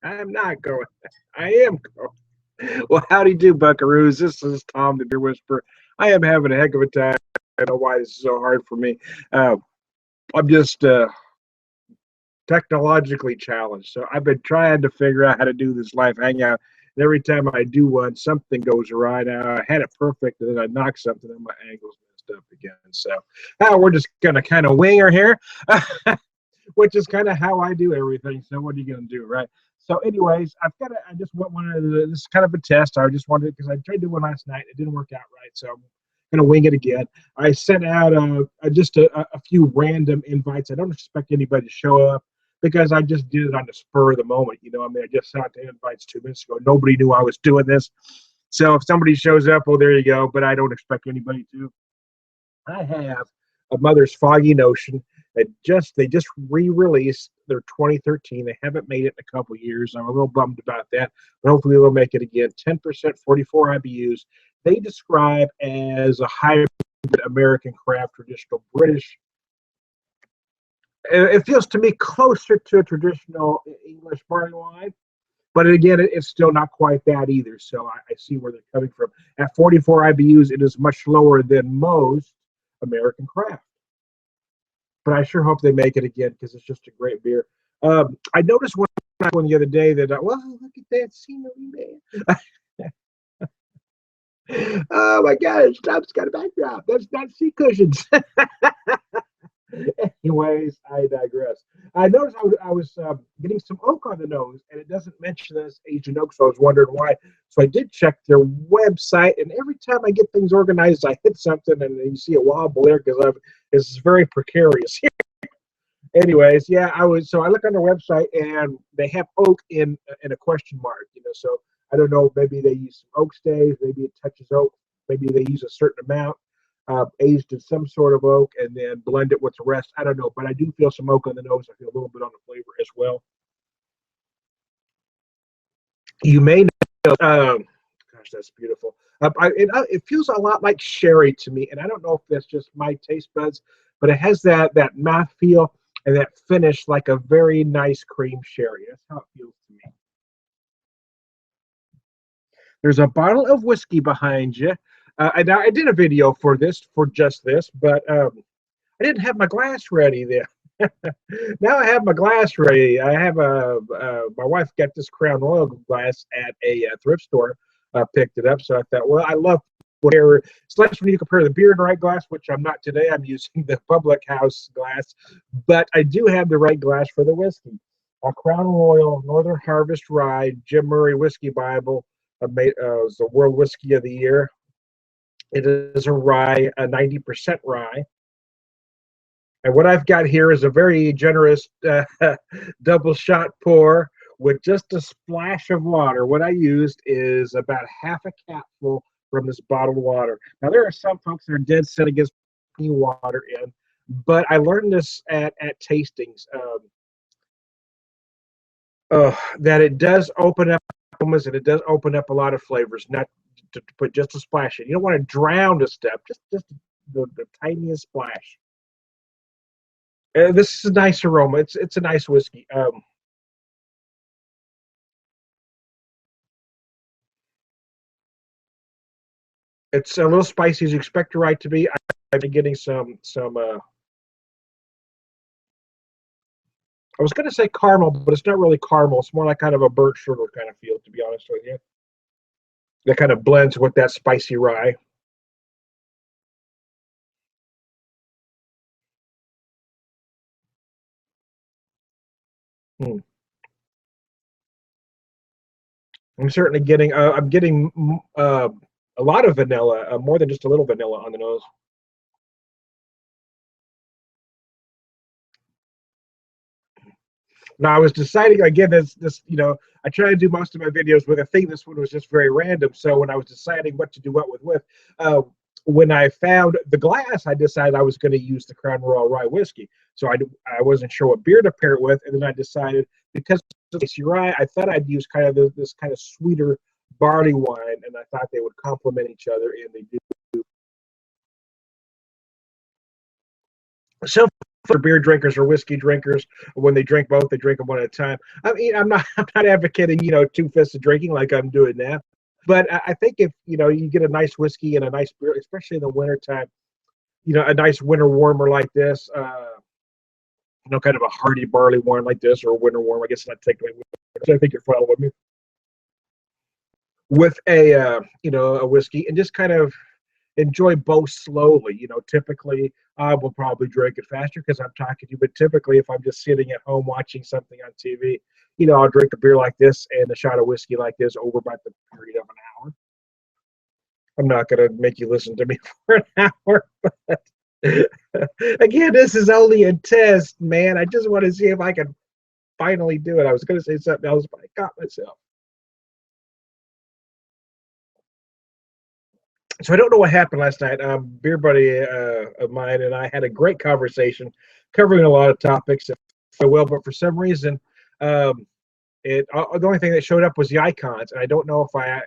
I'm not going. I am going. Well, how do you do, Buckaroos? This is Tom, the Beer Whisperer. I am having a heck of a time. I don't know why this is so hard for me. Uh, I'm just technologically challenged, so I've been trying to figure out how to do this live hangout. And every time I do one, something goes awry. Now I had it perfect, and then I knocked something, and my angle's messed up again. So we're just gonna kind of wing her here. Which is kind of how I do everything. So what are you going to do, right? So, anyways, I just wanted this is kind of a test. I just wanted because I tried to do one last night. It didn't work out right, so I'm going to wing it again. I sent out just a few random invites. I don't expect anybody to show up because I just did it on the spur of the moment. I mean, I just sent out the invites 2 minutes ago. Nobody knew I was doing this. So if somebody shows up, well, there you go. But I don't expect anybody to. I have a Mother's Foggy Notion that they just re-released their 2013. They haven't made it in a couple years. I'm a little bummed about that, but hopefully they'll make it again. 10%, 44 IBUs. They describe as a hybrid American craft, traditional British. It feels to me closer to a traditional English barley wine, but again, it's still not quite that either. So I see where they're coming from. At 44 IBUs, it is much lower than most American craft. But I sure hope they make it again because it's just a great beer. I noticed one the other day that, well, look at that scenery, man. Oh my God, Trump's got a backdrop. That's not sea cushions. Anyways, I digress. I noticed I was getting some oak on the nose, and it doesn't mention this Asian oak, so I was wondering why. So I did check their website, and every time I get things organized, I hit something, and you see a wobble there because it's very precarious. Anyways, yeah, I look on their website, and they have oak in a question mark. So I don't know. Maybe they use some oak staves. Maybe it touches oak. Maybe they use a certain amount. Aged in some sort of oak and then blend it with the rest. I don't know, but I do feel some oak on the nose. I feel a little bit on the flavor as well. You may know, gosh, that's beautiful. It feels a lot like sherry to me, and I don't know if that's just my taste buds, but it has that mouth feel and that finish like a very nice cream sherry. That's how it feels to me. There's a bottle of whiskey behind you. I did a video for just this, but I didn't have my glass ready then. Now I have my glass ready. I have my wife got this Crown Royal glass at a thrift store. Picked it up, so I thought, well, I love whatever. Especially when you compare the beer and right glass, which I'm not today. I'm using the Public House glass, but I do have the right glass for the whiskey. A Crown Royal Northern Harvest Rye, Jim Murray Whiskey Bible, was the World Whiskey of the Year. It is a rye, a 90% rye. And what I've got here is a very generous double shot pour with just a splash of water. What I used is about half a capful from this bottled water. Now, there are some folks that are dead set against putting water in, but I learned this at tastings that it does open up aromas and it does open up a lot of flavors, not to put just a splash in. You don't want to drown a step, just the tiniest splash. This is a nice aroma. It's a nice whiskey. It's a little spicy as you expect it right to be. I've been getting some. I was going to say caramel, but it's not really caramel. It's more like kind of a burnt sugar kind of feel, to be honest with you. That kind of blends with that spicy rye. Hmm. I'm certainly getting. I'm getting a lot of vanilla, more than just a little vanilla on the nose. Now I was deciding again. This I try to do most of my videos with a theme. This one was just very random. So when I was deciding what to do what with, uh, when I found the glass, I decided I was going to use the Crown Royal Rye whiskey. So I wasn't sure what beer to pair it with, and then I decided because of the rye, I thought I'd use kind of this kind of sweeter barley wine, and I thought they would complement each other, and they do. So for beer drinkers or whiskey drinkers. When they drink both, they drink them one at a time. I mean, I'm not advocating, two fists of drinking like I'm doing now. But I think if, you get a nice whiskey and a nice beer, especially in the wintertime, a nice winter warmer like this, kind of a hearty barley wine like this, or a winter warm, I guess not technically. I think you're following me. With a whiskey, and just kind of enjoy both slowly. Typically I will probably drink it faster because I'm talking to you, but typically if I'm just sitting at home watching something on TV, I'll drink a beer like this and a shot of whiskey like this over about the period of an hour. I'm not going to make you listen to me for an hour, but again, this is only a test, man. I just want to see if I can finally do it. I was going to say something else, but I got myself. So I don't know what happened last night. Beer buddy of mine and I had a great conversation covering a lot of topics, if I will, but for some reason, the only thing that showed up was the icons, and I don't know if I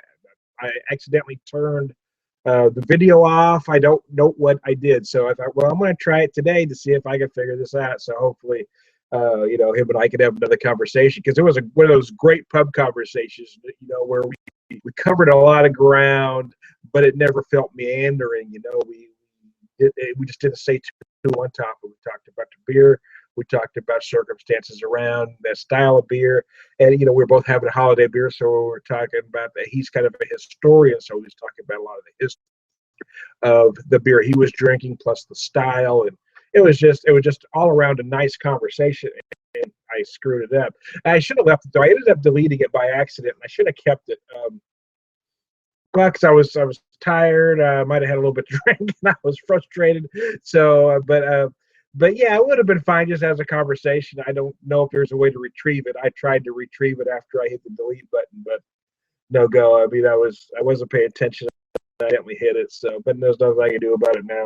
accidentally turned the video off. I don't know what I did, so I thought, well, I'm going to try it today to see if I can figure this out. So hopefully, him and I could have another conversation, because it was one of those great pub conversations, where we covered a lot of ground, but it never felt meandering. We just didn't say too on top. We talked about the beer. We talked about circumstances around that style of beer, and we're both having a holiday beer, so we're talking about that. He's kind of a historian, so he's talking about a lot of the history of the beer he was drinking, plus the style, and it was just all around a nice conversation. And I screwed it up. I should have left it though. I ended up deleting it by accident, and I should have kept it. Well, because I was tired. I might have had a little bit of drink, and I was frustrated. So, but yeah, it would have been fine just as a conversation. I don't know if there's a way to retrieve it. I tried to retrieve it after I hit the delete button, but no go. I mean, I wasn't paying attention. I accidentally hit it. So, but there's nothing I can do about it now.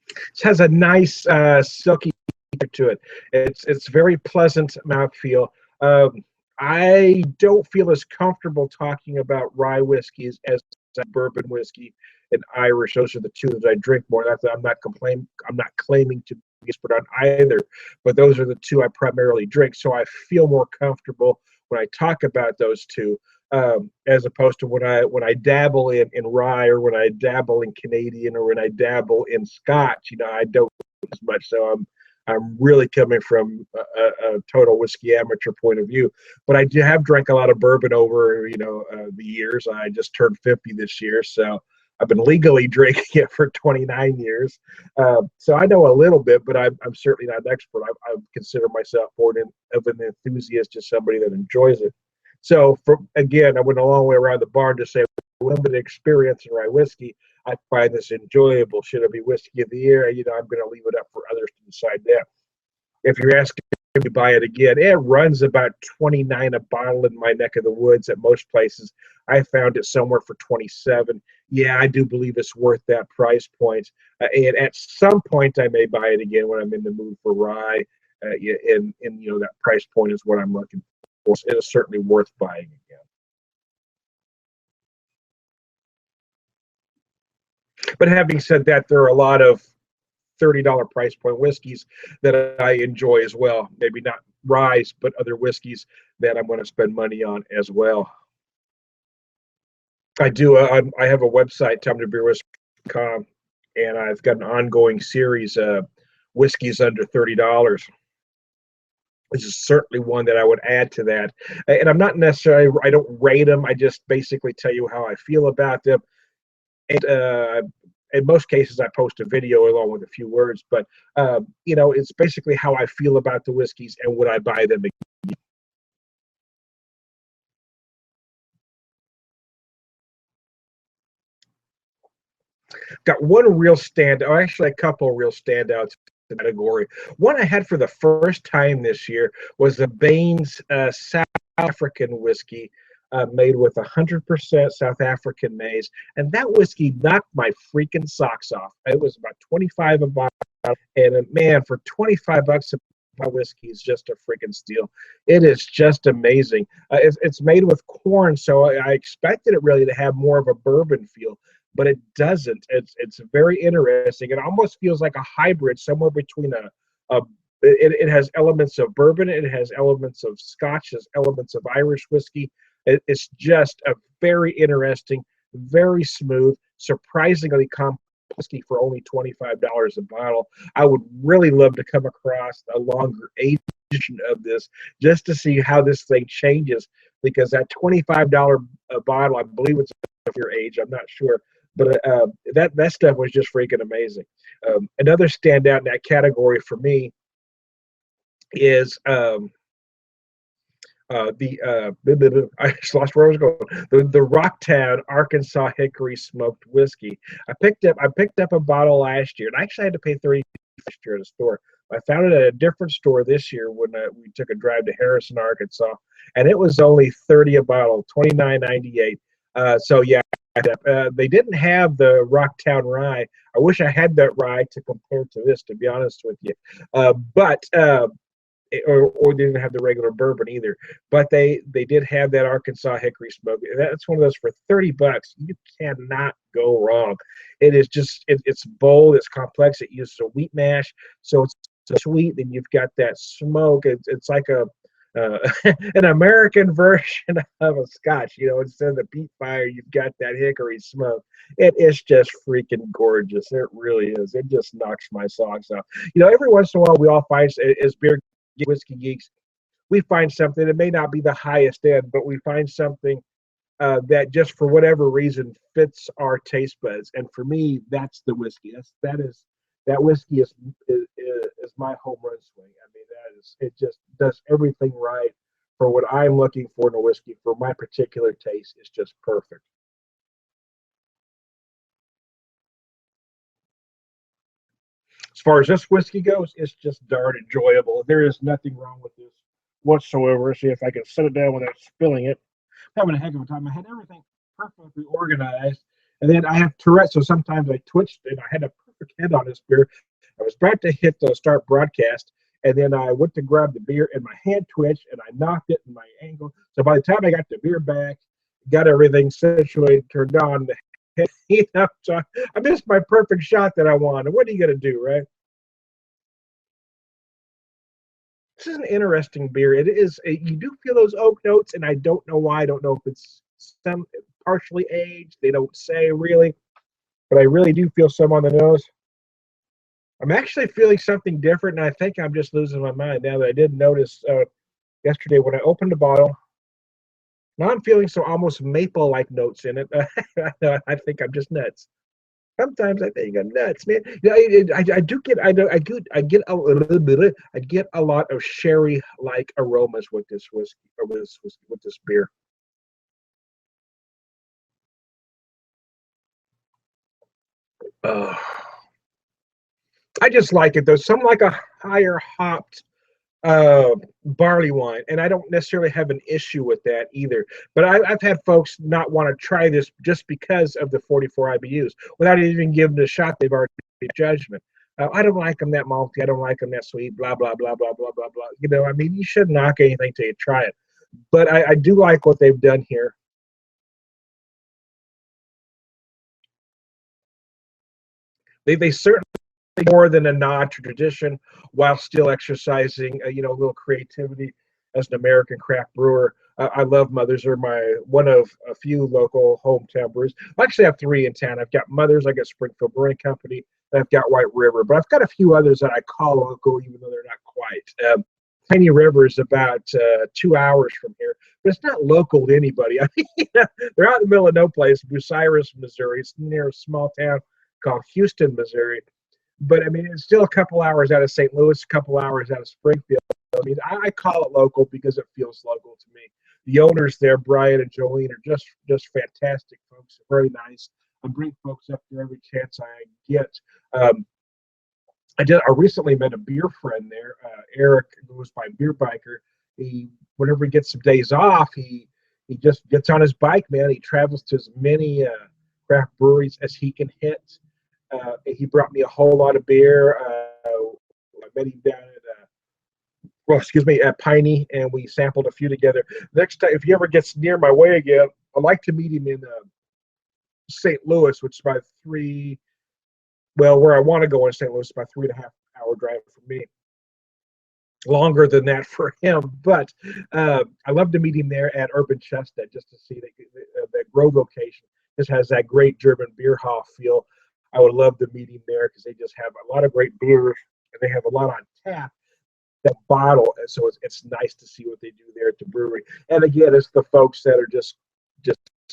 It has a nice silky to it. It's very pleasant mouthfeel. I don't feel as comfortable talking about rye whiskeys as bourbon whiskey and Irish. Those are the two that I drink more. I'm not claiming to be expert on either, but those are the two I primarily drink. So I feel more comfortable when I talk about those two, as opposed to when I dabble in rye, or when I dabble in Canadian, or when I dabble in Scotch. I don't as much. So I'm really coming from a total whiskey amateur point of view. But I have drank a lot of bourbon over, the years. I just turned 50 this year, so I've been legally drinking it for 29 years. So I know a little bit, but I'm certainly not an expert. I consider myself more of an enthusiast, just somebody that enjoys it. So again, I went a long way around the barn to say, limited experience in rye whiskey, I find this enjoyable. Should it be whiskey of the year? I'm going to leave it up for others to decide that. If you're asking me to buy it again, it runs about $29 a bottle in my neck of the woods. At most places, I found it somewhere for $27. Yeah, I do believe it's worth that price point. And at some point, I may buy it again when I'm in the mood for rye. And that price point is what I'm looking for. It is certainly worth buying again. But having said that, there are a lot of $30 price point whiskeys that I enjoy as well. Maybe not rye, but other whiskeys that I'm going to spend money on as well. I do. I have a website, timeToBeerWhiskey.com, and I've got an ongoing series of whiskeys under $30. This is certainly one that I would add to that. And I'm not necessarily, I don't rate them. I just basically tell you how I feel about them. And in most cases, I post a video along with a few words, but it's basically how I feel about the whiskeys and would I buy them again. Got one real standout, or actually a couple real standouts in the category. One I had for the first time this year was the Baines South African whiskey, made with 100% South African maize, and that whiskey knocked my freaking socks off. It was about 25 a bottle, and man, for $25 a My whiskey is just a freaking steal. It is just amazing. It's made with corn, so I expected it really to have more of a bourbon feel, but it doesn't. It's very interesting. It almost feels like a hybrid, somewhere between a it has elements of bourbon, it has elements of Scotch, it has elements of Irish whiskey. It's just a very interesting, very smooth, surprisingly complex whiskey for only $25 a bottle. I would really love to come across a longer age of this just to see how this thing changes, because that $25 a bottle, I believe it's of your age, I'm not sure, but that stuff was just freaking amazing. Another standout in that category for me is I just lost where I was going. The Rocktown Arkansas Hickory Smoked Whiskey. I picked up a bottle last year, and I actually had to pay 30 last year at a store. I found it at a different store this year when we took a drive to Harrison, Arkansas, and it was only 30 a bottle, 29.98. So yeah, they didn't have the Rocktown Rye. I wish I had that rye to compare to this, to be honest with you. But or they didn't have the regular bourbon either. But they did have that Arkansas Hickory Smoke. That's one of those for $30. You cannot go wrong. It is just it's bold, it's complex. It uses a wheat mash, so it's sweet. Then you've got that smoke. It's like a an American version of a Scotch. Instead of the peat fire, you've got that hickory smoke. It is just freaking gorgeous. It really is. It just knocks my socks off. Every once in a while, we all find as beer whiskey geeks, we find something that may not be the highest end, but we find something that just for whatever reason fits our taste buds. And for me, that's the whiskey. That whiskey is my home run swing. I mean, it just does everything right for what I'm looking for in a whiskey. For my particular taste, it's just perfect. As far as this whiskey goes, it's just darn enjoyable. There is nothing wrong with this whatsoever. See if I can set it down without spilling it. Having a heck of a time. I had everything perfectly organized. And then I have Tourette's, so sometimes I twitched and I had a perfect head on this beer. I was about to hit the start broadcast, and then I went to grab the beer and my hand twitched and I knocked it in my ankle. So by the time I got the beer back, got everything situated, turned on, so I missed my perfect shot that I wanted. What are you going to do, right? This is an interesting beer. It is. You do feel those oak notes, and I don't know why. I don't know if it's some partially aged. They don't say really, but I really do feel some on the nose. I'm actually feeling something different, and I think I'm just losing my mind now that I did notice yesterday when I opened the bottle. Now I'm feeling some almost maple-like notes in it. I think I'm just nuts. Sometimes I think I'm nuts, man. I do get I get a little bit I get a lot of sherry-like aromas with this whiskey or with this beer. Uh, I just like it. There's some like a higher hopped uh, barley wine, and I don't necessarily have an issue with that either. But I've had folks not want to try this just because of the 44 IBUs without even giving it a shot. They've already made a judgment. I don't like them that malty. I don't like them that sweet. Blah blah blah blah blah blah blah. I mean, you shouldn't knock anything till you try it. But I do like what they've done here. They certainly more than a nod to tradition while still exercising a little creativity as an American craft brewer. I love Mothers. They're my one of a few local hometown breweries. I actually have three in town. I've got Mothers, I got Springfield Brewing Company, and I've got White River, but I've got a few others that I call local, even though they're not quite. Tiny River is about 2 hours from here, but it's not local to anybody. I mean, they're out in the middle of no place, Bucyrus, Missouri. It's near a small town called Houston, Missouri. But I mean, it's still a couple hours out of St. Louis, a couple hours out of Springfield. I mean, I call it local because it feels local to me. The owners there, Brian and Jolene, are just fantastic folks. Very nice. I bring folks up there every chance I get. Um, I recently met a beer friend there, Eric, who goes by Beer Biker. Whenever he gets some days off, he just gets on his bike, man. He travels to as many craft breweries as he can hit. He brought me a whole lot of beer. I met him down at well, excuse me, at Piney, and we sampled a few together. Next time, if he ever gets near my way again, I'd like to meet him in St. Louis, which is about where I want to go in St. Louis, about 3.5 hour drive for me. Longer than that for him, but I love to meet him there at Urban Chestnut just to see that Grove location. Just has that great German beer hall feel. I would love to meet him there because they just have a lot of great beers and they have a lot on tap that bottle, and so it's nice to see what they do there at the brewery. And again, it's the folks that are just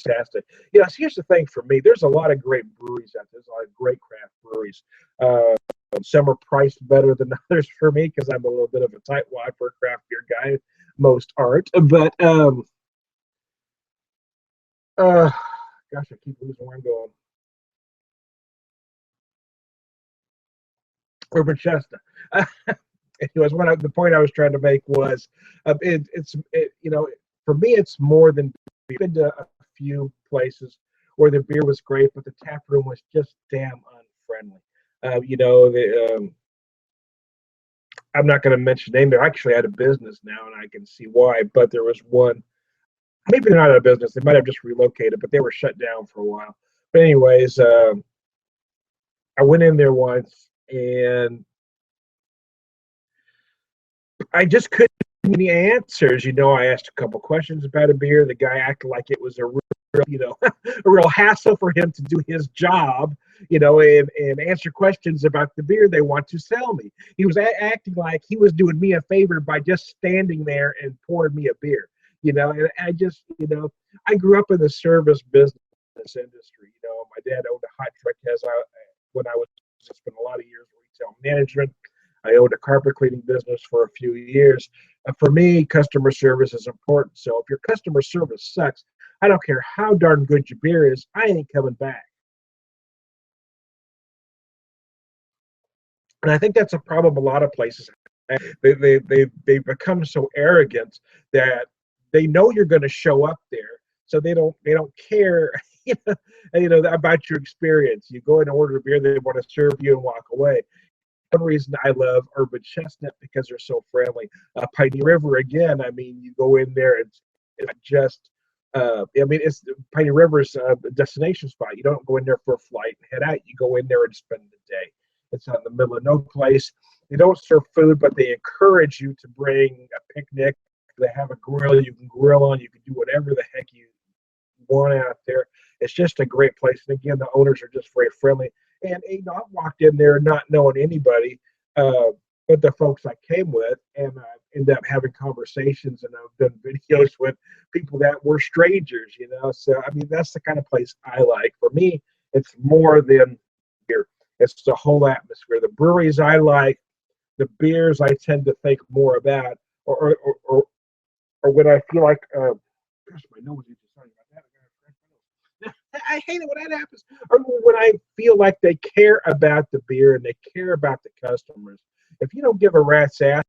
fantastic. So here's the thing for me: there's a lot of great breweries out there. There's a lot of great craft breweries. Some are priced better than others for me because I'm a little bit of a tightwad for a craft beer guy. Most aren't, but gosh, I keep losing where I'm going. Urban Chestnut. Anyways, the point I was trying to make was, for me, it's more than we've been to a few places where the beer was great, but the tap room was just damn unfriendly. I'm not going to mention the name. They're actually out of business now, and I can see why. But there was one. Maybe they're not out of business. They might have just relocated, but they were shut down for a while. But anyways, I went in there once, and I just couldn't get any answers. I asked a couple questions about a beer. The guy acted like it was a real, a real hassle for him to do his job, and answer questions about the beer they want to sell me. He was acting like he was doing me a favor by just standing there and pouring me a beer. And I just, I grew up in the service business industry. My dad owned a hot truck when I was spent a lot of years in retail management. I owned a carpet cleaning business for a few years. For me, customer service is important. So if your customer service sucks, I don't care how darn good your beer is, I ain't coming back. And I think that's a problem a lot of places. They become so arrogant that they know you're going to show up there, so they don't care about your experience. You go and order a beer, they want to serve you and walk away. One reason I love Urban Chestnut because they're so friendly. Piney River again. I mean, you go in there, it's just. It's Piney River's a destination spot. You don't go in there for a flight and head out. You go in there and spend the day. It's out in the middle of no place. They don't serve food, but they encourage you to bring a picnic. They have a grill you can grill on. You can do whatever the heck you want out there. It's just a great place. And again, the owners are just very friendly. And I walked in there not knowing anybody but the folks I came with, and I ended up having conversations, and I've done videos with people that were strangers, So, I mean, that's the kind of place I like. For me, it's more than beer. It's the whole atmosphere. The breweries I like, the beers I tend to think more about, or when I feel like, gosh, my nose is just sorry about that. I hate it when that happens. Or when I feel like they care about the beer and they care about the customers. If you don't give a rat's ass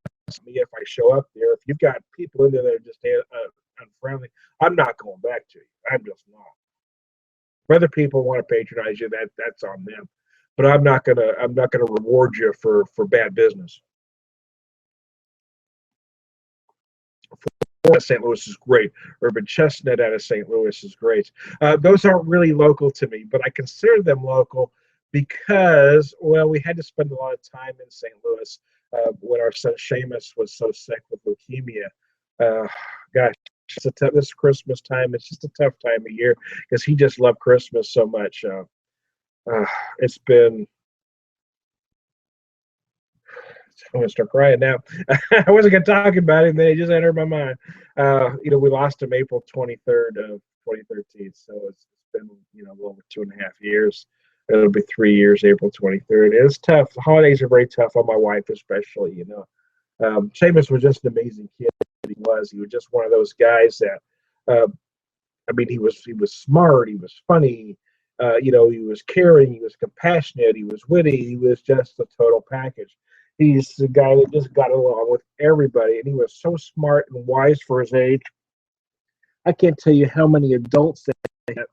me if I show up there, if you've got people in there that are just unfriendly, I'm not going back to you. I'm just not. Whether people want to patronize you, that's on them. But I'm not gonna reward you for bad business. St. Louis is great. Urban Chestnut out of St. Louis is great. Those aren't really local to me, but I consider them local because, we had to spend a lot of time in St. Louis when our son Seamus was so sick with leukemia. Gosh, this Christmas time, it's just a tough time of year because he just loved Christmas so much. It's been I'm gonna start crying now. I wasn't gonna talk about it, and then it just entered my mind. We lost him April 23rd of 2013, so it's been a little over 2.5 years. It'll be 3 years, April 23rd. It's tough. The holidays are very tough on my wife, especially. Seamus was just an amazing kid. He was just one of those guys that, he was smart. He was funny. He was caring. He was compassionate. He was witty. He was just a total package. He's the guy that just got along with everybody, and he was so smart and wise for his age. I can't tell you how many adults that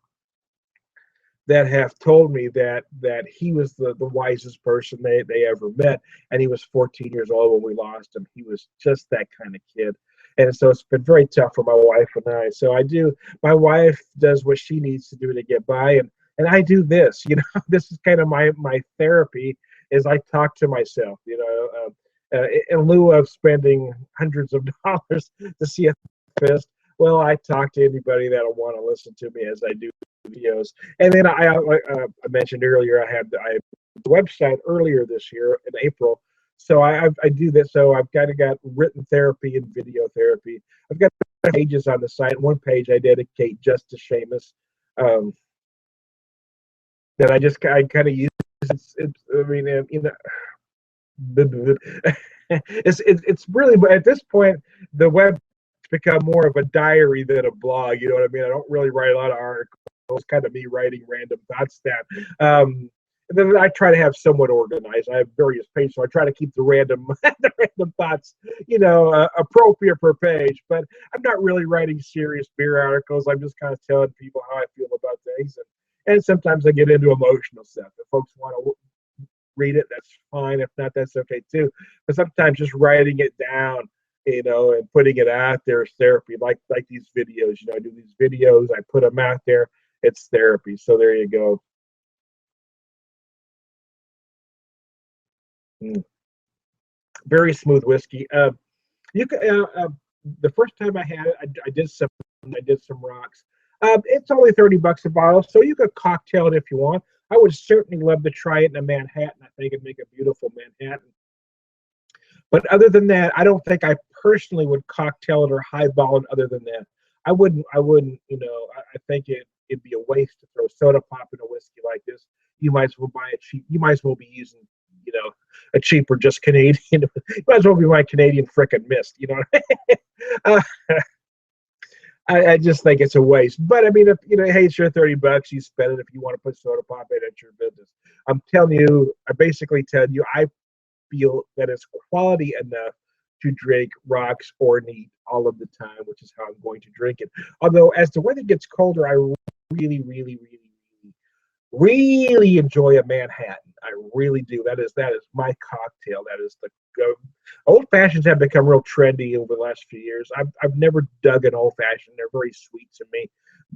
that have told me that he was the wisest person they ever met, and he was 14 years old when we lost him. He was just that kind of kid. And so it's been very tough for my wife and I. So I do. My wife does what she needs to do to get by, and I do this. You know, this is kind of my therapy. Is I talk to myself. You know, in lieu of spending hundreds of dollars to see a therapist, well, I talk to anybody that'll want to listen to me as I do videos. And then I mentioned earlier I had the website earlier this year in April. So I do this. So I've got written therapy and video therapy. I've got pages on the site. One page I dedicate just to Seamus. That I kind of use. I mean, you know, it's really, at this point the web become more of a diary than a blog. You know what I mean? I don't really write a lot of articles. It's kind of me writing random thoughts down. And then I try to have somewhat organized. I have various pages, so I try to keep the random the random thoughts, you know, appropriate per page. But I'm not really writing serious beer articles. I'm just kind of telling people how I feel about things, and sometimes I get into emotional stuff. If folks want to read it, that's fine. If not, that's okay too. But sometimes just writing it down, you know, and putting it out there is therapy. Like these videos, you know, I do these videos, I put them out there. It's therapy. So there you go. Mm. Very smooth whiskey. You can, the first time I had it, I did some rocks. It's only $30 a bottle, so you could cocktail it if you want. I would certainly love to try it in a Manhattan. I think it'd make a beautiful Manhattan. But other than that, I don't think I personally would cocktail it or highball it. Other than that, I wouldn't. You know, I think it'd be a waste to throw soda pop in a whiskey like this. You might as well buy it cheap. You might as well be using, you know, a cheaper just Canadian. You might as well be buying Canadian frickin' mist. You know, uh, I just think it's a waste. But I mean, if you know, hey, it's your $30, you spend it. If you want to put soda pop in, it's your business. I'm telling you, I basically tell you, I feel that it's quality enough to drink rocks or neat all of the time, which is how I'm going to drink it. Although, as the weather gets colder, I really enjoy a Manhattan. I really do. That is my cocktail. That is the go. Old fashions have become real trendy over the last few years. I've never dug an old fashioned. They're very sweet to me,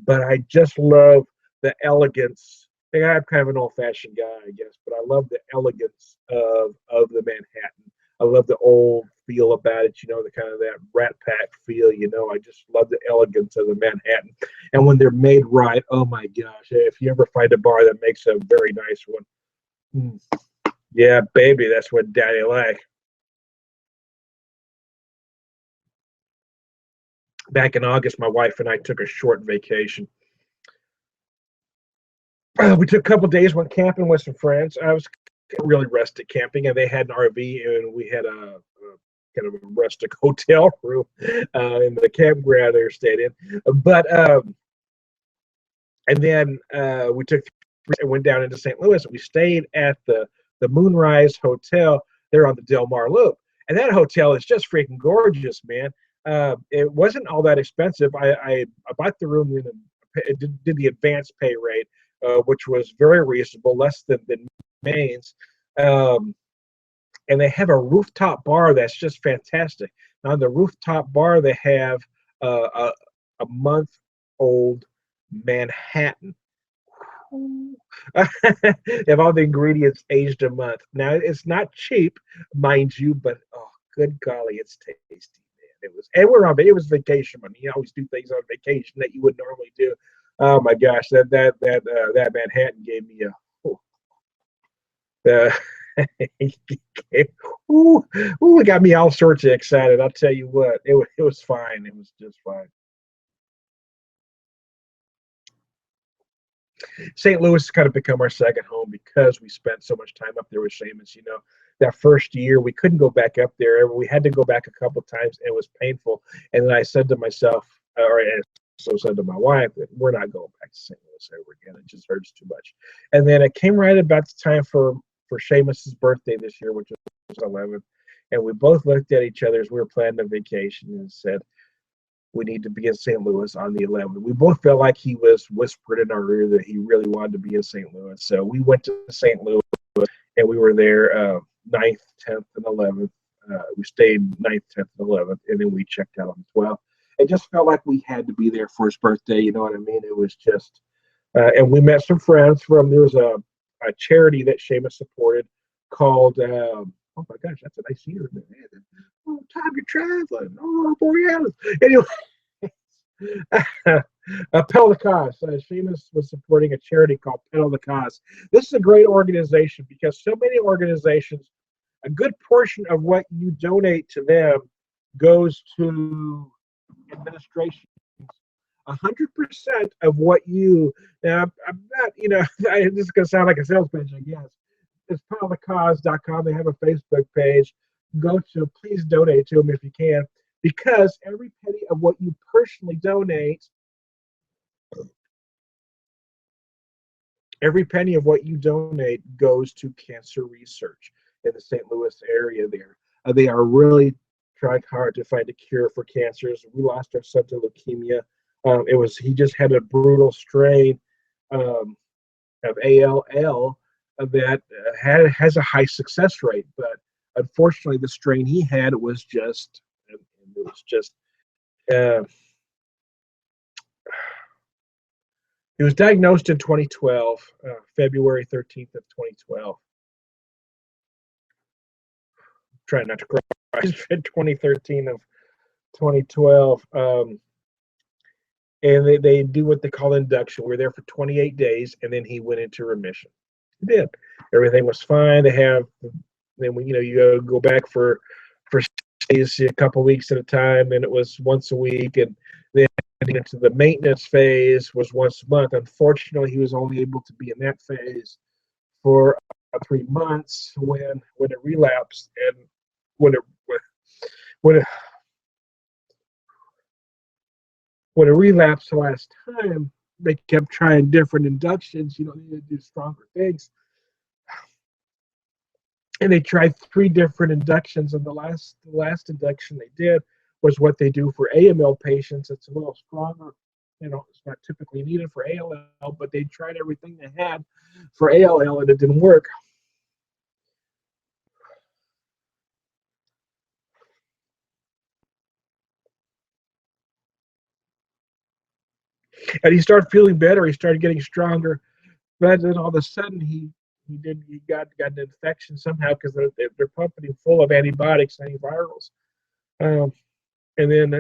but I just love the elegance. I'm kind of an old fashioned guy, I guess, but I love the elegance of the Manhattan. I love the old feel about it, you know, the kind of that Rat Pack feel, you know. I just love the elegance of the Manhattan. And when they're made right, oh my gosh, if you ever find a bar that makes a very nice one, yeah, baby, that's what daddy like. Back in August, my wife and I took a short vacation. We took a couple of days, went camping with some friends. I was really rustic camping, and they had an RV, and we had a kind of a rustic hotel room in the campground they stayed in. But and then we took and went down into St. Louis. We stayed at the Moonrise Hotel there on the Del Mar Loop, and that hotel is just freaking gorgeous, man. It wasn't all that expensive. I bought the room in did the advanced pay rate, which was very reasonable, less than Maine's. And they have a rooftop bar that's just fantastic. Now, on the rooftop bar, they have a month old Manhattan. Have all the ingredients aged a month. Now, it's not cheap, mind you, but oh, good golly, it's tasty, man. It was, and it was vacation money. You always do things on vacation that you would normally do. Oh my gosh, that Manhattan gave me a. Uh, ooh, ooh, it got me all sorts of excited. I'll tell you what, it was fine. It was just fine. St. Louis has kind of become our second home because we spent so much time up there with Seamus. You know, that first year we couldn't go back up there. We had to go back a couple of times. And it was painful. And then I said to myself, or so said to my wife, that we're not going back to St. Louis ever again. It just hurts too much. And then it came right about the time for Seamus's birthday this year, which was 11th. And we both looked at each other as we were planning a vacation and said, we need to be in St. Louis on the 11th. We both felt like he was whispered in our ear that he really wanted to be in St. Louis. So we went to St. Louis and we were there 9th, 10th, and 11th. We stayed 9th, 10th, and 11th, and then we checked out on the 12th. It just felt like we had to be there for his birthday. You know what I mean? It was just, and we met some friends from, there was a charity that Seamus supported called, oh my gosh, that's a nice year. Oh, time you're traveling. Oh, Borealis. Anyway, Pedal the Cause. Seamus was supporting a charity called Pedal the Cause. This is a great organization because so many organizations, a good portion of what you donate to them goes to administration. 100% of what you, now I'm not, this is going to sound like a sales pitch, I guess. It's pedalthecause.com. They have a Facebook page. Go to, please donate to them if you can, because every penny of what you personally donate, every penny of what you donate goes to cancer research in the St. Louis area there. They are really trying hard to find a cure for cancers. We lost our son to leukemia. He just had a brutal strain of ALL that has a high success rate, but unfortunately, the strain he had was just, uh, he was diagnosed in 2012, February 13th of 2012. Trying not to cry. It's been 2013 of 2012. And they do what they call induction. We were there for 28 days, and then he went into remission. He did. Everything was fine. Then you go back for stays a couple weeks at a time. Then it was once a week, and then into the maintenance phase was once a month. Unfortunately, he was only able to be in that phase for 3 months when it relapsed, and when it relapsed the last time, they kept trying different inductions. They to do stronger things, and they tried 3 different inductions. And the last induction they did was what they do for AML patients. It's a little stronger. It's not typically needed for ALL, but they tried everything they had for ALL, and it didn't work. And he started feeling better. He started getting stronger. But then all of a sudden, he got an infection somehow because they're pumping him full of antibiotics, antivirals. And then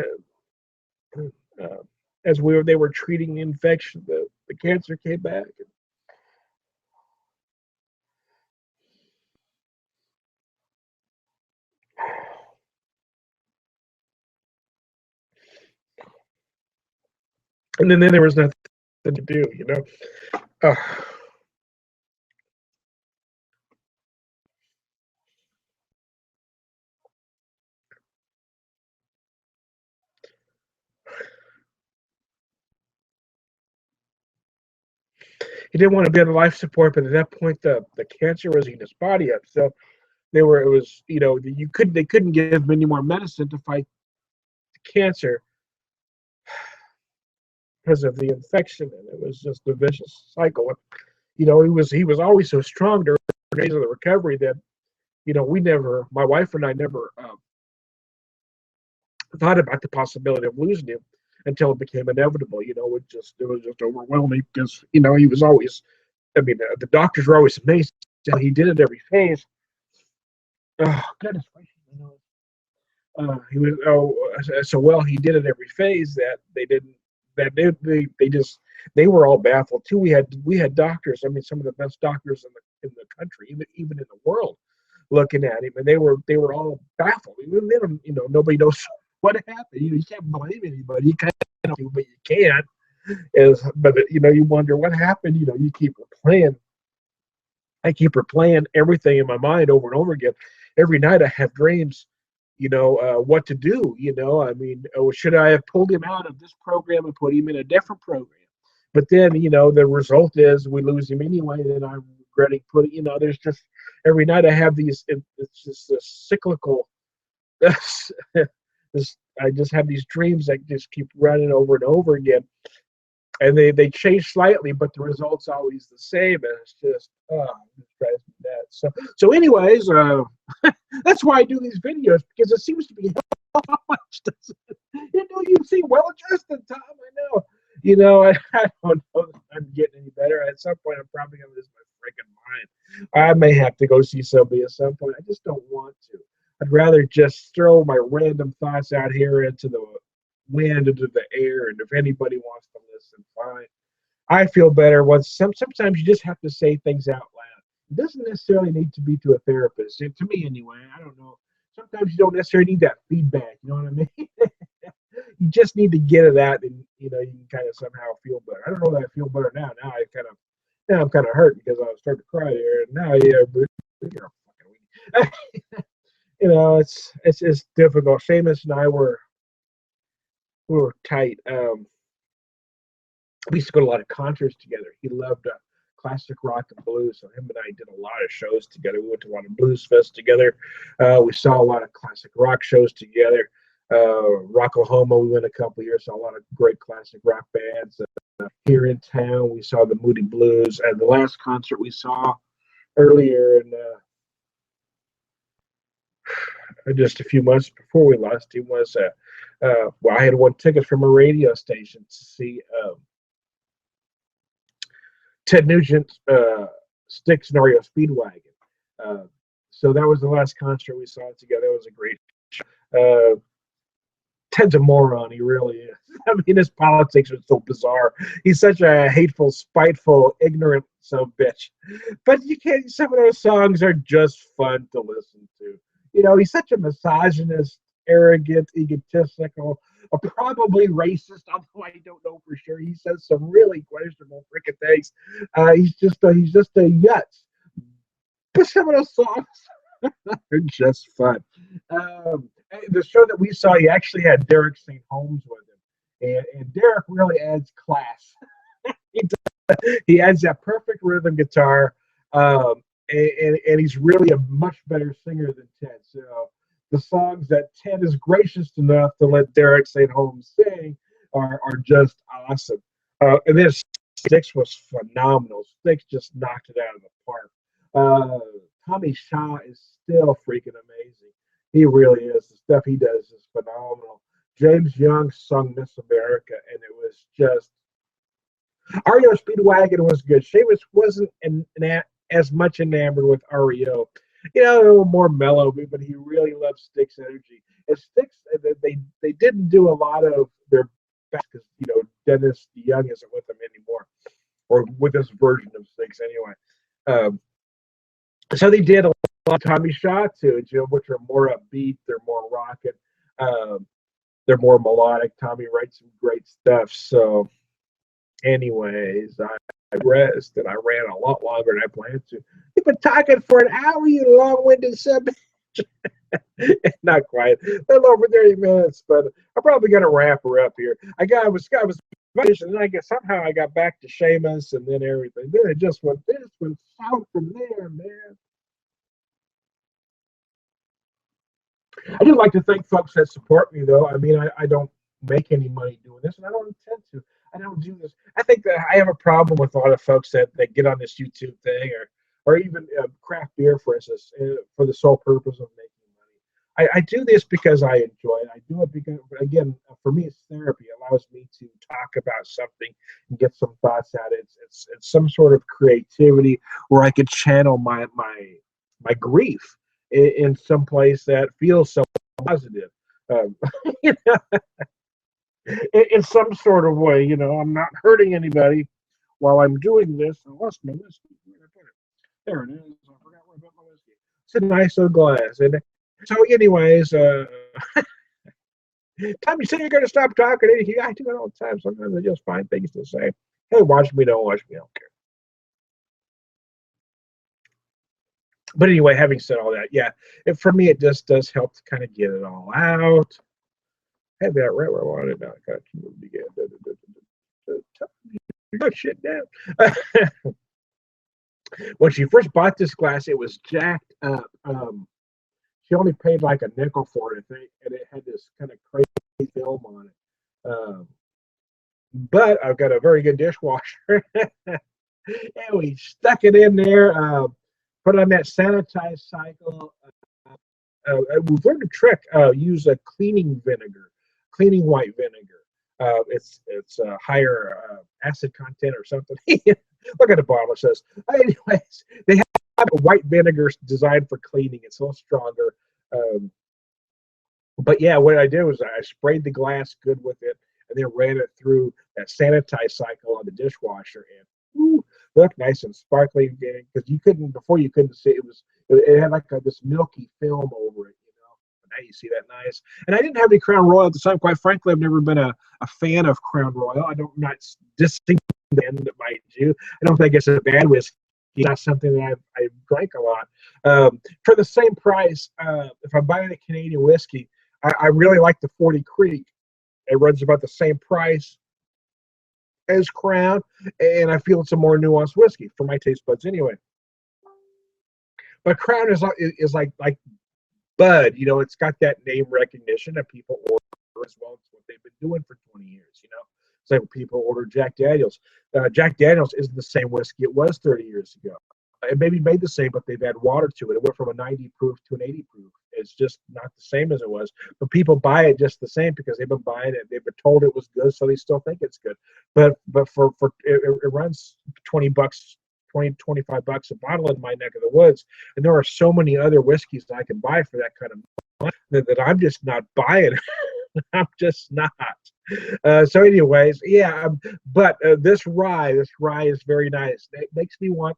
as they were treating the infection, the cancer came back. And then there was nothing to do. He didn't want to be on life support, but at that point, the cancer was eating his body up. So they couldn't give him any more medicine to fight the cancer because of the infection, and it was just a vicious cycle. He was always so strong during the days of the recovery that my wife and I never thought about the possibility of losing him until it became inevitable. It was just overwhelming because he was always. I mean, the doctors were always amazed how he did it every phase. Oh goodness gracious! He was so well. He did it every phase that they didn't. That they were all baffled too. We had doctors. I mean, some of the best doctors in the country, even in the world, looking at him, and they were all baffled. Even then, nobody knows what happened. You can't blame anybody. You kind of do, but you can't. But you wonder what happened. You keep replaying. I keep replaying everything in my mind over and over again. Every night I have dreams. What to do. I mean, should I have pulled him out of this program and put him in a different program? But then, the result is we lose him anyway, and I'm regretting putting. There's just every night I have these. It's just this cyclical. This I just have these dreams that just keep running over and over again, and they change slightly, but the result's always the same, and it's just it drives me nuts. So anyways, that's why I do these videos, because it seems to be how much does it? You seem well adjusted, Tom. I know. I don't know if I'm getting any better. At some point, I'm probably gonna lose my freaking mind. I may have to go see somebody at some point. I just don't want to. I'd rather just throw my random thoughts out here into the wind, into the air, and if anybody wants to listen, fine. I feel better once. Sometimes you just have to say things out loud. It doesn't necessarily need to be to a therapist. To me, anyway. I don't know. Sometimes you don't necessarily need that feedback. You know what I mean? You just need to get it out, and you can kind of somehow feel better. I don't know that I feel better now. Now I'm kind of hurt because I was starting to cry there, and now you're a fucking it's difficult. Seamus and I we were tight. We used to go to a lot of concerts together. He loved classic rock and blues, so him and I did a lot of shows together. We went to a lot of blues fest together. We saw a lot of classic rock shows together. Rocklahoma, we went a couple of years, saw a lot of great classic rock bands. Here in town, we saw the Moody Blues. And the last concert we saw earlier in just a few months before we lost him was I had won tickets from a radio station to see Ted Nugent's Styx and REO Speedwagon. So that was the last concert we saw together. It was a great show. Ted's a moron. He really is. I mean, his politics are so bizarre. He's such a hateful, spiteful, ignorant son of a bitch. But you can't. Some of those songs are just fun to listen to. He's such a misogynist, arrogant, egotistical, probably racist. Although I don't know for sure. He says some really questionable freaking things. He's just a yutz. But some of those songs are just fun. The show that we saw, he actually had Derek St. Holmes with him, and Derek really adds class. He adds that perfect rhythm guitar, and he's really a much better singer than Ted. So the songs that Ted is gracious enough to let Derek St. Holmes sing are just awesome. And then Styx was phenomenal. Styx just knocked it out of the park. Tommy Shaw is still freaking amazing. He really is. The stuff he does is phenomenal. James Young sung Miss America, and it was just REO Speedwagon was good. Seamus wasn't as much enamored with REO. A little more mellow, but he really loved Styx energy. And Styx, they didn't do a lot of their best because Dennis Young isn't with them anymore, or with this version of Styx anyway. So they did a lot of Tommy Shaw tunes, which are more upbeat, they're more rocking, they're more melodic. Tommy writes some great stuff. So, anyways, I rest, and I ran a lot longer than I planned to. You've been talking for an hour, you long-winded sub. Not quite. A little over 30 minutes, but I'm probably gonna wrap her up here. I was and then I guess somehow I got back to Seamus and then everything. Then it just went south from there, man. I do like to thank folks that support me, though. I mean, I don't make any money doing this, and I don't intend to. I don't do this. I think that I have a problem with a lot of folks that get on this YouTube thing or even craft beer, for instance, for the sole purpose of making money. I do this because I enjoy it. I do it because, again, for me, it's therapy. It allows me to talk about something and get some thoughts out. It's some sort of creativity where I could channel my grief in some place that feels so positive. In some sort of way, I'm not hurting anybody while I'm doing this. I lost my whiskey. Where did I put it? There it is. I forgot where I put my whiskey. It's a nice little glass. And so, anyways, Tom, you said you're going to stop talking. I do it all the time. Sometimes I just find things to say. Hey, watch me, don't watch me, I don't care. But anyway, having said all that, yeah, for me, it just does help to kind of get it all out. I had that right where I wanted it now. I got to begin. Put shit down. When she first bought this glass, it was jacked up. She only paid like a nickel for it, I think, and it had this kind of crazy film on it. But I've got a very good dishwasher. And we stuck it in there, put it on that sanitized cycle. We've learned a trick. Use a cleaning vinegar, cleaning white vinegar. It's a higher acid content or something. Look at the bottle. It says. Anyways, they have a white vinegar designed for cleaning. It's a little stronger. But yeah, what I did was I sprayed the glass good with it, and then ran it through that sanitize cycle on the dishwasher, and woo, looked nice and sparkly again. Because you couldn't before, you couldn't see it had like this milky film over it, you know. But now you see that nice. And I didn't have any Crown Royal at the time. Quite frankly, I've never been a fan of Crown Royal. I don't not distinct end, mind you. I don't think it's a bad whiskey. It's not something that I drank a lot. For the same price, if I'm buying a Canadian whiskey, I really like the 40 Creek. It runs about the same price as Crown, and I feel it's a more nuanced whiskey for my taste buds anyway. But Crown is like Bud, you know, it's got that name recognition that people order as well. It's what they've been doing for 20 years, you know. It's like when people order Jack Daniels. Jack Daniels isn't the same whiskey it was 30 years ago. It maybe made the same, but they've added water to it. It went from a 90 proof to an 80 proof. It's just not the same as it was. But people buy it just the same because they've been buying it. They've been told it was good, so they still think it's good. But for it runs $20, 25 bucks a bottle in my neck of the woods, and there are so many other whiskeys that I can buy for that kind of money that I'm just not buying. I'm just not. So, anyways, yeah. But this rye is very nice. It makes me want.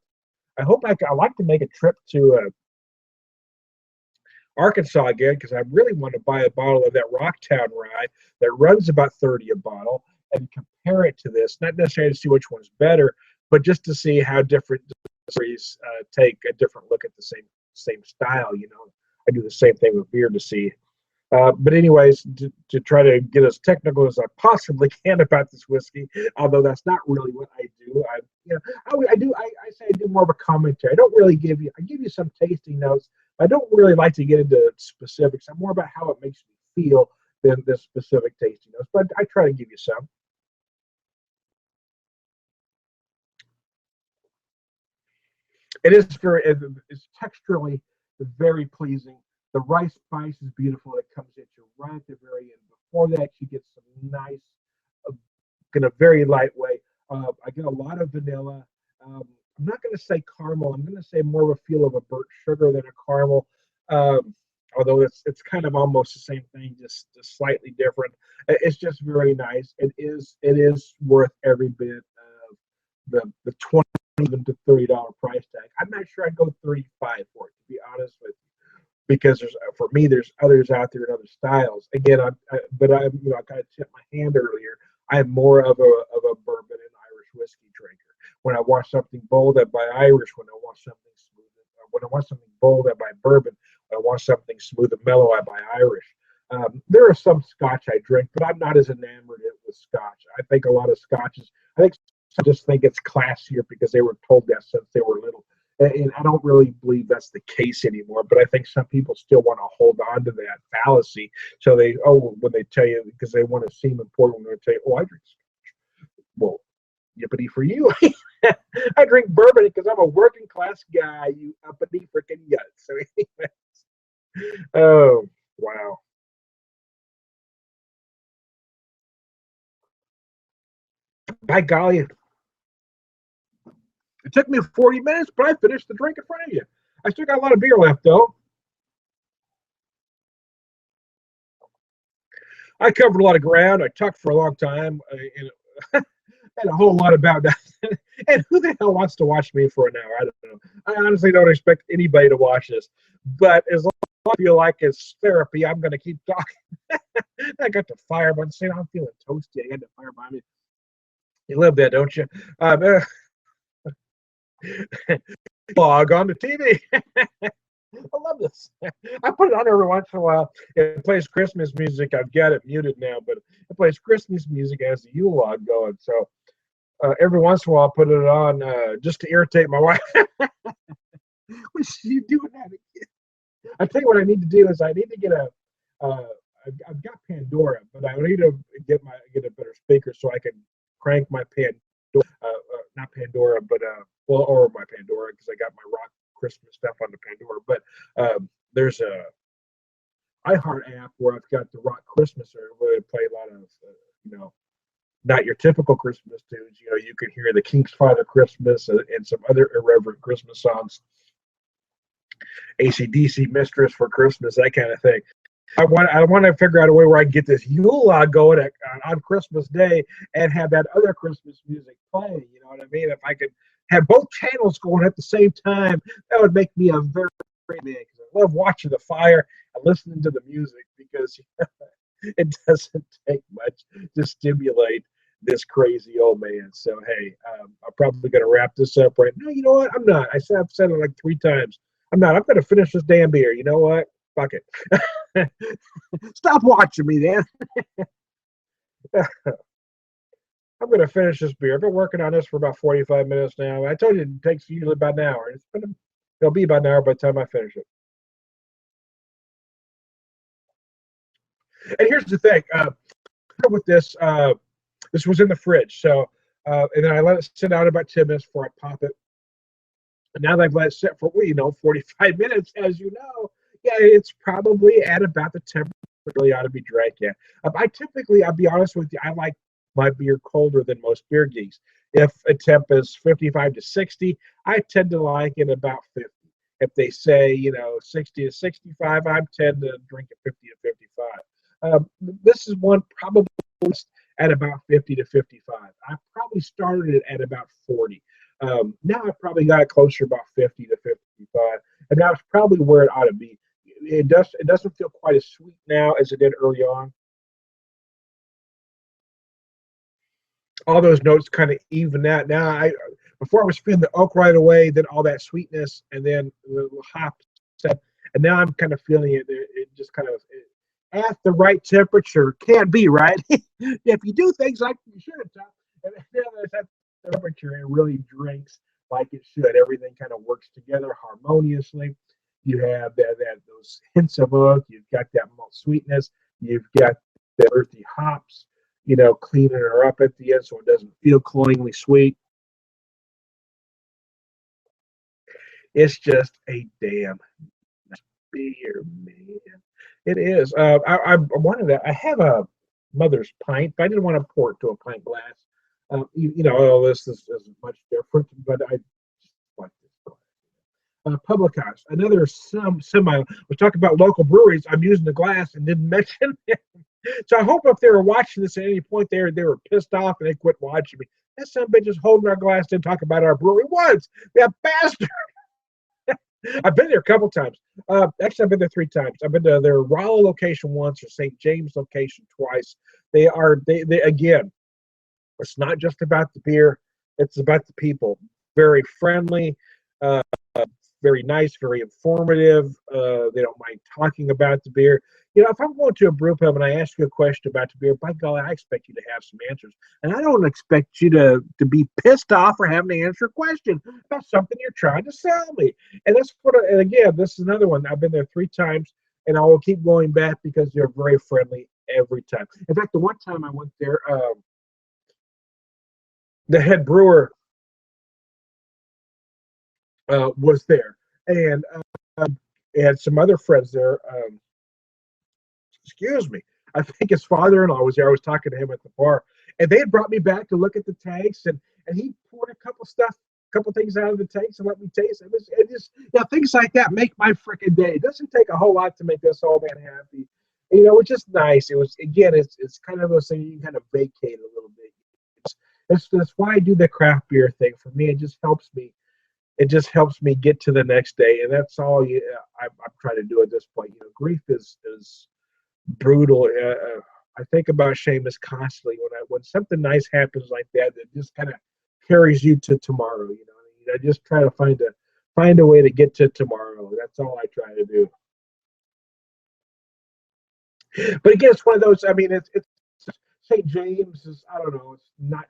I hope I like to make a trip to Arkansas again, because I really want to buy a bottle of that Rocktown rye that runs about 30 a bottle and compare it to this. Not necessarily to see which one's better, but just to see how different distilleries take a different look at the same style. You know, I do the same thing with beer to see. But anyways, to try to get as technical as I possibly can about this whiskey, although that's not really what I do. I say I do more of a commentary. I don't really I give you some tasting notes. I don't really like to get into specifics. I'm more about how it makes me feel than the specific tasting notes. But I try to give you some. It's texturally very pleasing. The rice spice is beautiful. It comes at you right at the very end. Before that, you get some nice, in a very light way. I get a lot of vanilla. I'm not going to say caramel. I'm going to say more of a feel of a burnt sugar than a caramel. Um, Although it's kind of almost the same thing, just slightly different. It's just very nice. It is worth every bit of the 20 even to $30 price tag. I'm not sure I'd go 35 for it, to be honest with you, because for me there's others out there in other styles. Again, I kind of tipped my hand earlier. I'm more of a bourbon and Irish whiskey drinker. When I want something bold, I buy Irish. When I want something smooth, when I want something bold, I buy bourbon. When I want something smooth and mellow, I buy Irish. There are some Scotch I drink, but I'm not as enamored with Scotch. I think a lot of Scotches. I think some just think it's classier because they were told that since they were little. And I don't really believe that's the case anymore, but I think some people still want to hold on to that fallacy. So when they tell you, because they want to seem important, when they tell you, oh, I drink Scotch. Well, yippity for you. I drink bourbon because I'm a working class guy, you uppity freaking yuck. So, anyways, oh, wow. By golly, it took me 40 minutes, but I finished the drink in front of you. I still got a lot of beer left, though. I covered a lot of ground. I talked for a long time, and a whole lot about that. And who the hell wants to watch me for an hour? I don't know. I honestly don't expect anybody to watch this. But as long as I feel like it's therapy, I'm going to keep talking. I got the fire, but I'm feeling toasty. I got the fire by me. You live there, don't you? Log on the TV. I love this. I put it on every once in a while. It plays Christmas music. I've got it muted now, but it plays Christmas music as the Yule log going. So every once in a while, I'll put it on just to irritate my wife. When she's doing that again. I tell you what I need to do is I need to get a. Uh, I've got Pandora, but I need to get a better speaker so I can crank my Pandora, not Pandora, but well, or my Pandora because I got my rock Christmas stuff on the Pandora. But there's a iHeart app where I've got the rock Christmas, or where I play a lot of you know not your typical Christmas tunes. You know, you can hear the King's Father Christmas and some other irreverent Christmas songs, AC/DC Mistress for Christmas, that kind of thing. I want to figure out a way where I can get this Yule log going on Christmas Day and have that other Christmas music play. You know what I mean? If I could have both channels going at the same time, that would make me a very great man because I love watching the fire and listening to the music because it doesn't take much to stimulate this crazy old man. So hey, I'm probably going to wrap this up right now. You know what? I'm not. I've said it like 3 times. I'm not. I'm going to finish this damn beer. You know what? Fuck it. Stop watching me, then. I'm going to finish this beer. I've been working on this for about 45 minutes now. I told you it takes usually about an hour. It'll be about an hour by the time I finish it. And here's the thing. With this, this was in the fridge. So, and then I let it sit out about 10 minutes before I pop it. And now that I've let it sit for, 45 minutes, as you know, yeah, it's probably at about the temperature it really ought to be drank. Yeah. I'll be honest with you, I like my beer colder than most beer geeks. If a temp is 55 to 60, I tend to like it about 50. If they say, 60 to 65, I tend to drink it 50 to 55. This is one probably at about 50 to 55. I probably started it at about 40. Now I probably got it closer about 50 to 55, and that's probably where it ought to be. It doesn't feel quite as sweet now as it did early on. All those notes kind of even out. Now before I was feeling the oak right away, then all that sweetness, and then the hop stuff, and now I'm kind of feeling it. It just kind of at the right temperature can be right. If you do things like you should, and then at the temperature, it really drinks like it should. Everything kind of works together harmoniously. You have those hints of oak. You've got that malt sweetness. You've got the earthy hops. Cleaning her up at the end so it doesn't feel cloyingly sweet. It's just a damn beer, man. It is. I wanted that. I have a mother's pint, but I didn't want to pour it to a pint glass. All this is much different, but I just like this glass. Public House, another semi. We talk about local breweries. I'm using the glass and didn't mention it. So I hope if they were watching this at any point, they were pissed off and they quit watching me. That son of a bitch is holding our glass, didn't talk about our brewery once. That bastard. I've been there a couple times. Actually, I've been there 3 times. I've been to their Raleigh location once or St. James location twice. They again, it's not just about the beer, it's about the people. Very friendly, uh, very nice, very informative. They don't mind talking about the beer. If I'm going to a brew pub and I ask you a question about the beer, by golly, I expect you to have some answers. And I don't expect you to be pissed off for having to answer a question about something you're trying to sell me. And and again, this is another one. I've been there 3 times, and I will keep going back because they're very friendly every time. In fact, the one time I went there, the head brewer was there, and had some other friends there. Excuse me. I think his father-in-law was there. I was talking to him at the bar, and they had brought me back to look at the tanks, and he poured a couple things out of the tanks and let me taste it. It just things like that make my freaking day. It doesn't take a whole lot to make this old man happy. It's just nice. It was again, it's kind of a thing you can kind of vacate a little bit. That's why I do the craft beer thing. For me, it just helps me. It just helps me get to the next day, and that's all I'm trying to do at this point. Grief is brutal. I think about Seamus constantly when something nice happens like that. That just kind of carries you to tomorrow. I just try to find a way to get to tomorrow. That's all I try to do. But again, it's one of those. I mean, it's St. James is, I don't know. It's not.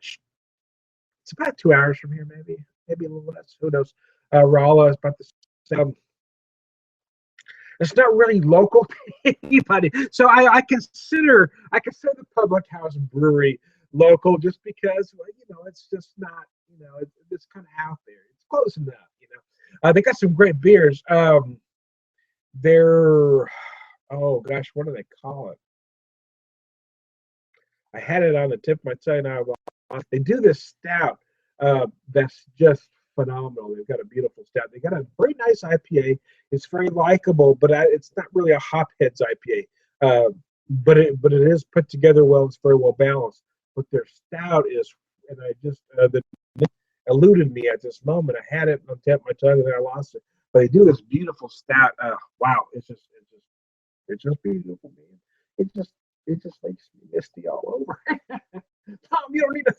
It's about 2 hours from here, maybe a little less. Who knows? Raleigh is about the same. It's not really local to anybody. So I consider the Public House Brewery local just because, well, it's just not, it's kind of out there. It's close enough. They got some great beers. They're, oh gosh, what do they call it? I had it on the tip of my tongue. Now they do this stout that's just phenomenal. They've got a beautiful stout. They got a very nice IPA. It's very likable, but it's not really a hopheads IPA. But it is put together well. It's very well balanced. But their stout is, and I just the eluded me at this moment. I had it on the tip of my tongue and then I lost it. But they do this beautiful stout. Wow, it's just beautiful, man. It just makes me misty all over. Tom, you don't need to.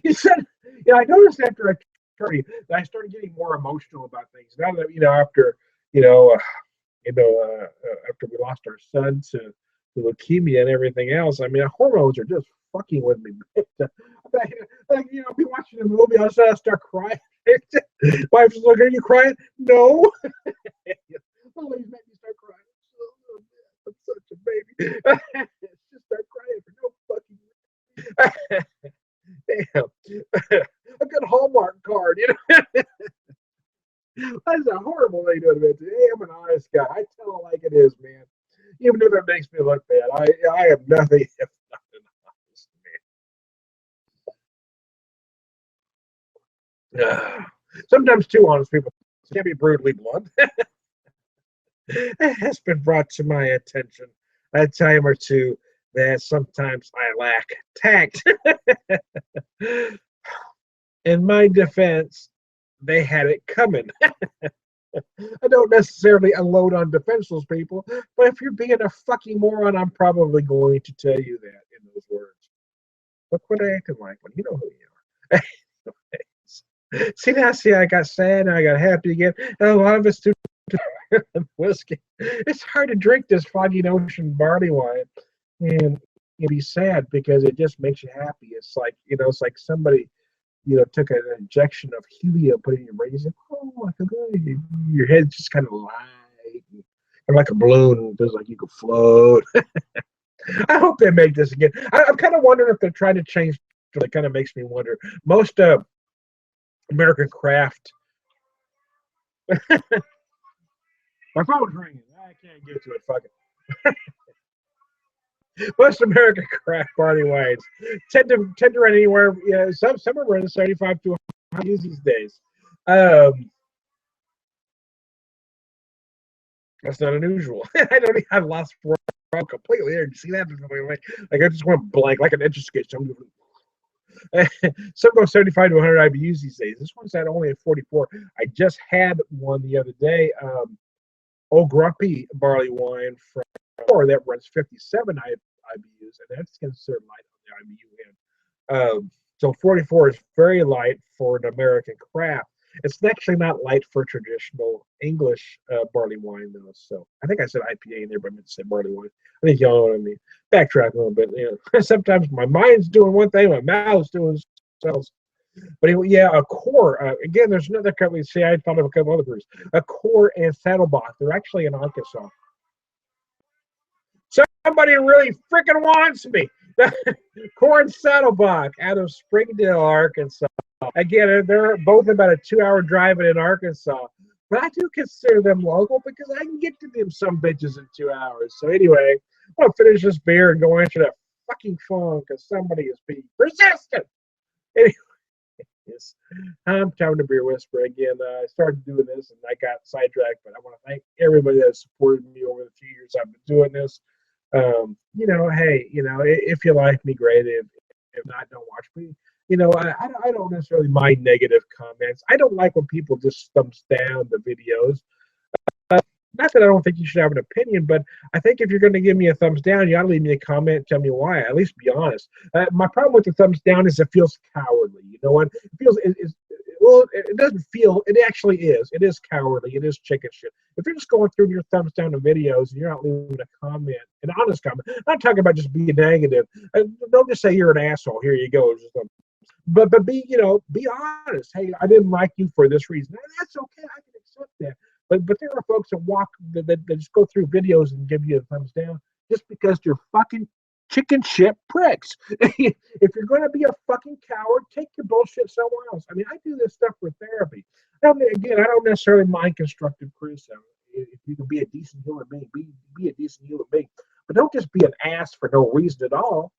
You said, I noticed after I turned that I started getting more emotional about things. Now that after we lost our son to leukemia and everything else, I mean, hormones are just fucking with me. I'll be watching a movie, I'll start crying. Wife's like, "Are you crying?" No. Always make me start crying. I'm such a baby. Just start crying for no fucking reason. Damn. A good Hallmark card, That's a horrible thing to admit to. Hey, I'm an honest guy. I tell it like it is, man. Even if it makes me look bad, I am nothing if not an honest man. Sometimes too honest people can be brutally blunt. It has been brought to my attention a time or two that sometimes I lack tact. In my defense, they had it coming. I don't necessarily unload on defenseless people, but if you're being a fucking moron, I'm probably going to tell you that in those words. Look what I acting like when you know who you are. See, I got sad, I got happy again. And a lot of us do whiskey. It's hard to drink this Foggy Ocean barley wine and be sad because it just makes you happy. It's like somebody took an injection of helium, put it in your brain. Oh, your head's just kind of light, and like a balloon. It feels like you could float. I hope they make this again. I'm kind of wondering if they're trying to change. It kind of makes me wonder. Most American craft. My phone's ringing. I can't get to it. Fuck it. Most American craft barley wines tend to run anywhere. Some are running 75 to 100 these days. That's not unusual. I've lost completely. Did you see that? Like I just went blank, like an education. Some go 75 to 100 IBUs these days. This one's at only at 44. I just had one the other day. Old Grumpy barley wine from that runs 57 IBUs, and that's considered light on the IBU end. So 44 is very light for an American craft. It's actually not light for traditional English barley wine, though. So I think I said IPA in there, but I meant to say barley wine. I think y'all know what I mean. Backtrack a little bit. Sometimes my mind's doing one thing, my mouth's doing something else. But anyway, a Core. Again, there's another company. See, I thought of a couple other breweries. A Core and Saddlebach. They're actually in Arkansas. Somebody really freaking wants me. Core and Saddlebach out of Springdale, Arkansas. Again, they're both about a 2-hour drive in Arkansas. But I do consider them local because I can get to them some bitches in 2 hours. So anyway, I'm going to finish this beer and go answer that fucking phone because somebody is being persistent. Anyway. Yes. I'm Tom the Beer Whisperer again. I started doing this and I got sidetracked, but I want to thank everybody that supported me over the few years I've been doing this. Hey, if you like me, great. If not, don't watch me. I don't necessarily mind negative comments. I don't like when people just thumbs down the videos. Not that I don't think you should have an opinion, but I think if you're going to give me a thumbs down, you ought to leave me a comment, tell me why. At least be honest. My problem with the thumbs down is it feels cowardly. You know what? It feels it doesn't feel. It actually is. It is cowardly. It is chicken shit. If you're just going through your thumbs down to videos and you're not leaving a comment, an honest comment, I'm not talking about just being negative. Don't just say you're an asshole. Here you go. But be honest. Hey, I didn't like you for this reason. That's okay. I can accept that. But there are folks that that just go through videos and give you a thumbs down just because they're fucking chicken shit pricks. If you're going to be a fucking coward, take your bullshit somewhere else. I mean, I do this stuff for therapy. Again, I don't necessarily mind constructive criticism. If you can be a decent human being, be a decent human being. But don't just be an ass for no reason at all,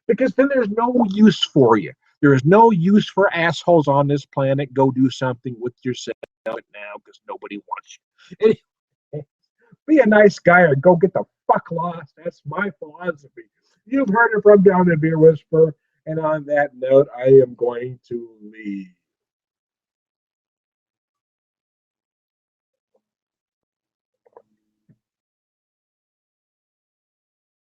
because then there's no use for you. There is no use for assholes on this planet. Go do something with yourself now because nobody wants you. Be a nice guy or go get the fuck lost. That's my philosophy. You've heard it from Down the Beer Whisperer. And on that note, I am going to leave.